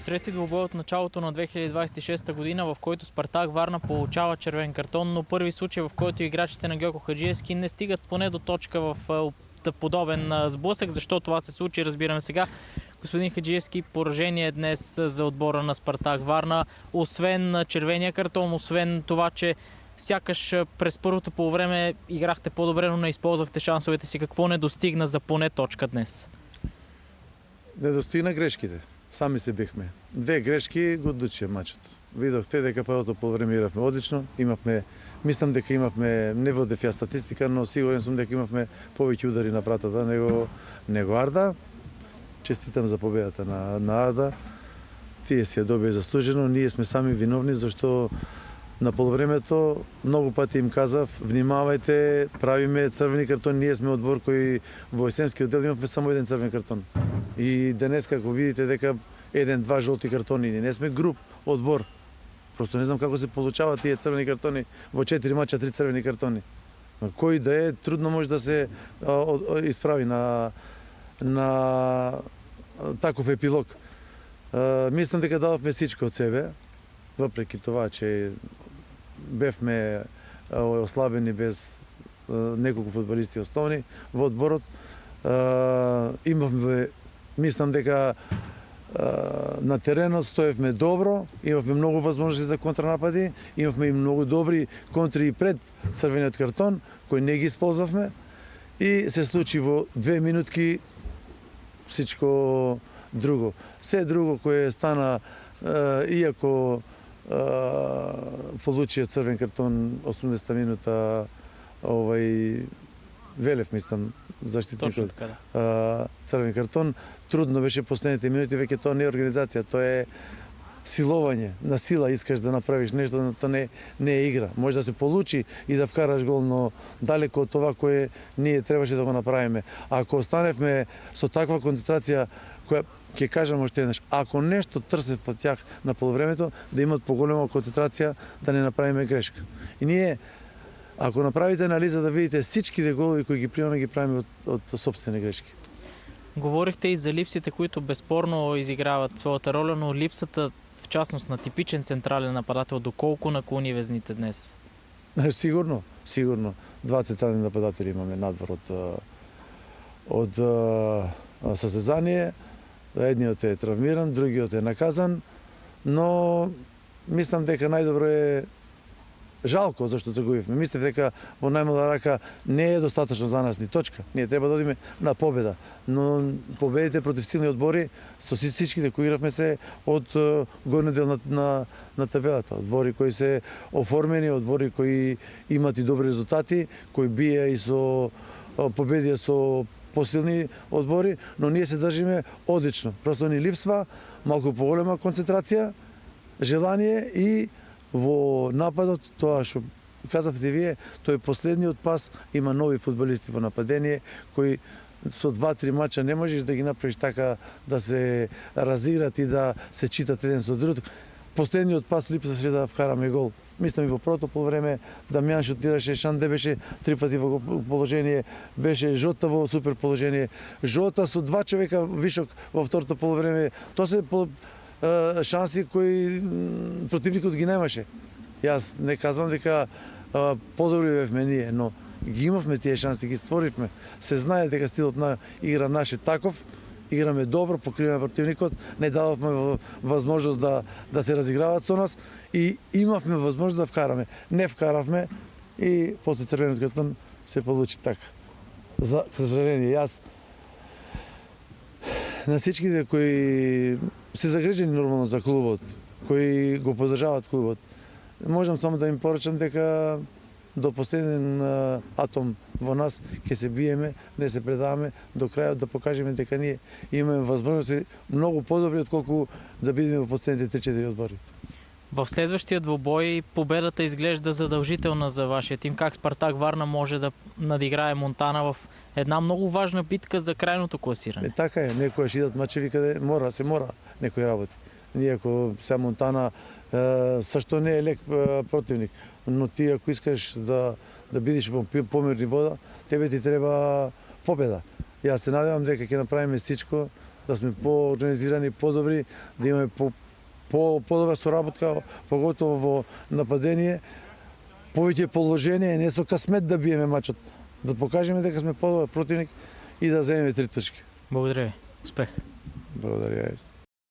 Трети двубой от началото на 2026 година, в който Спартак Варна получава червен картон, но първи случай, в който играчите на Гьоко Хаджиевски не стигат поне до точка в подобен сблъсък. Защо това се случи, разбираме сега. Господин Хаджиевски, поражение днес за отбора на Спартак Варна. Освен червения картон, освен това, че сякаш през първото полувреме играхте по-добре, но не използвахте шансовете си. Какво не достигна за поне точка днес? Не достигна грешките. Сами се бихме. Две грешки го одлучија мачот. Видовте дека първото полувреме игравме одлично. Мислам дека имавме, не водев ја статистика, но сигурен сум дека имавме повеќе удари на вратата него Арда. Честитам за победата на Арда. Тие си ја добија заслужено. Ние сме сами виновни, зашто на полувремето многу пати им казав: внимавајте, правиме црвени картон. Ние сме одбор кој во есенскиот дел имавме само еден црвен картон. И денес, како видите, дека еден-два жолти картони. Не сме груп одбор. Просто не знам како се получаваат тие црвени картони во 4 мача, 3 црвени картони. Кој да е, трудно може да се исправи на таков епилог. Мислам дека дадовме всичко од себе, въпреки това, че бевме ослабени без неколку фудбалисти основни во одборот. Мислам дека на теренот стоевме добро, имавме многу возможности за контранапади, имавме и многу добри контри и пред црвениот картон, кој не ги исползвавме, и се случи во 2 минутки всичко друго. Се друго кое стана, иако получија црвен картон 80 минута, Велев, мислам, заштитникот, црвен картон, трудно беше последните минути, веќе тоа не е организација, тоа е силовање, на сила искаш да направиш нешто, но тоа не е игра. Може да се получи и да вкараш гол, но далеко од това кое ние требаше да го направиме. Ако останевме со таква концентрација, која ќе кажам уште еднаш, ако нешто трсев од тях на полувремето, да имат поголема концентрација, да не направиме грешка. И ние, ако направите анализа да видите всичките голови кои ги правиме од собствени грешки. Говорихте и за липсите, които безспорно изиграват своята роля, но липсата, в частност на типичен централен нападател, доколко наклони везните днес? Сигурно. Два централни нападатели имаме надвор од състезание. Едниот е травмиран, другиот е наказан, но мислам дека најдобро е жалко зашто загубивме. Мислев дека во најмала рака не е достатъчно за нас ни точка. Ние треба да одиме на победа, но победите против силни одбори со всичките кои игравме се од горниот дел на табелата. Одбори кои се оформени, одбори кои имат и добри резултати, кои биеа и со победија со посилни одбори, но ние се држиме одлично. Просто ни липсва малку поголема концентрација, желание и во нападот, тоа што казавте вие, тој последниот пас, има нови фудбалисти во нападение, кои со 2-3 мача не можеш да ги направиш така да се разиграт и да се читат еден со друг. Последниот пас липсваше да вкараме гол. Мислам и во првото полувреме Дамјан шутираше, Шанде беше 3 пати во положение, беше Жота во супер положение. Жота со 2 човека вишок во второто полувреме. Тоа се шанси кои противникот ги немаше. Јас не казвам дека подобри бевме ние, но ги имавме тие шанси, ги створивме. Се знае дека стилот на игра наш е таков, играме добро, покриваме противникот, не дадовме возможност да се разиграваат со нас и имавме возможност да вкараме. Не вкаравме и после црвениот картон се получи така. За сожаление, јас на всичките кои се загрижени нормално за клубот, кои го поддржаваат клубот, можам само да им порачам дека до последен атом во нас ќе се биеме, не се предаваме до крајот, да покажеме дека ние имаме возможности многу подобри отколку да бидеме во последните 3-4 одбори. В следващия двубой победата изглежда задължителна за вашия тим. Как Спартак Варна може да надиграе Монтана в една много важна битка за крайното класиране? Така е, некојаш идат мачеви каде се мора некои работи. Ние ако се Монтана също не е лек противник, но ти ако искаш да бидеш во помирни вода, тебе ти треба победа. Јас се надевам дека ќе направиме всичко да сме поорганизирани, подобри, да имаме подобра соработка, поготово во нападение, повеќе положение, не со късмет да биеме мачот, да покажеме дека сме подобар противник и да земеме 3 точки. Благодаря ви. Успех. Благодаря.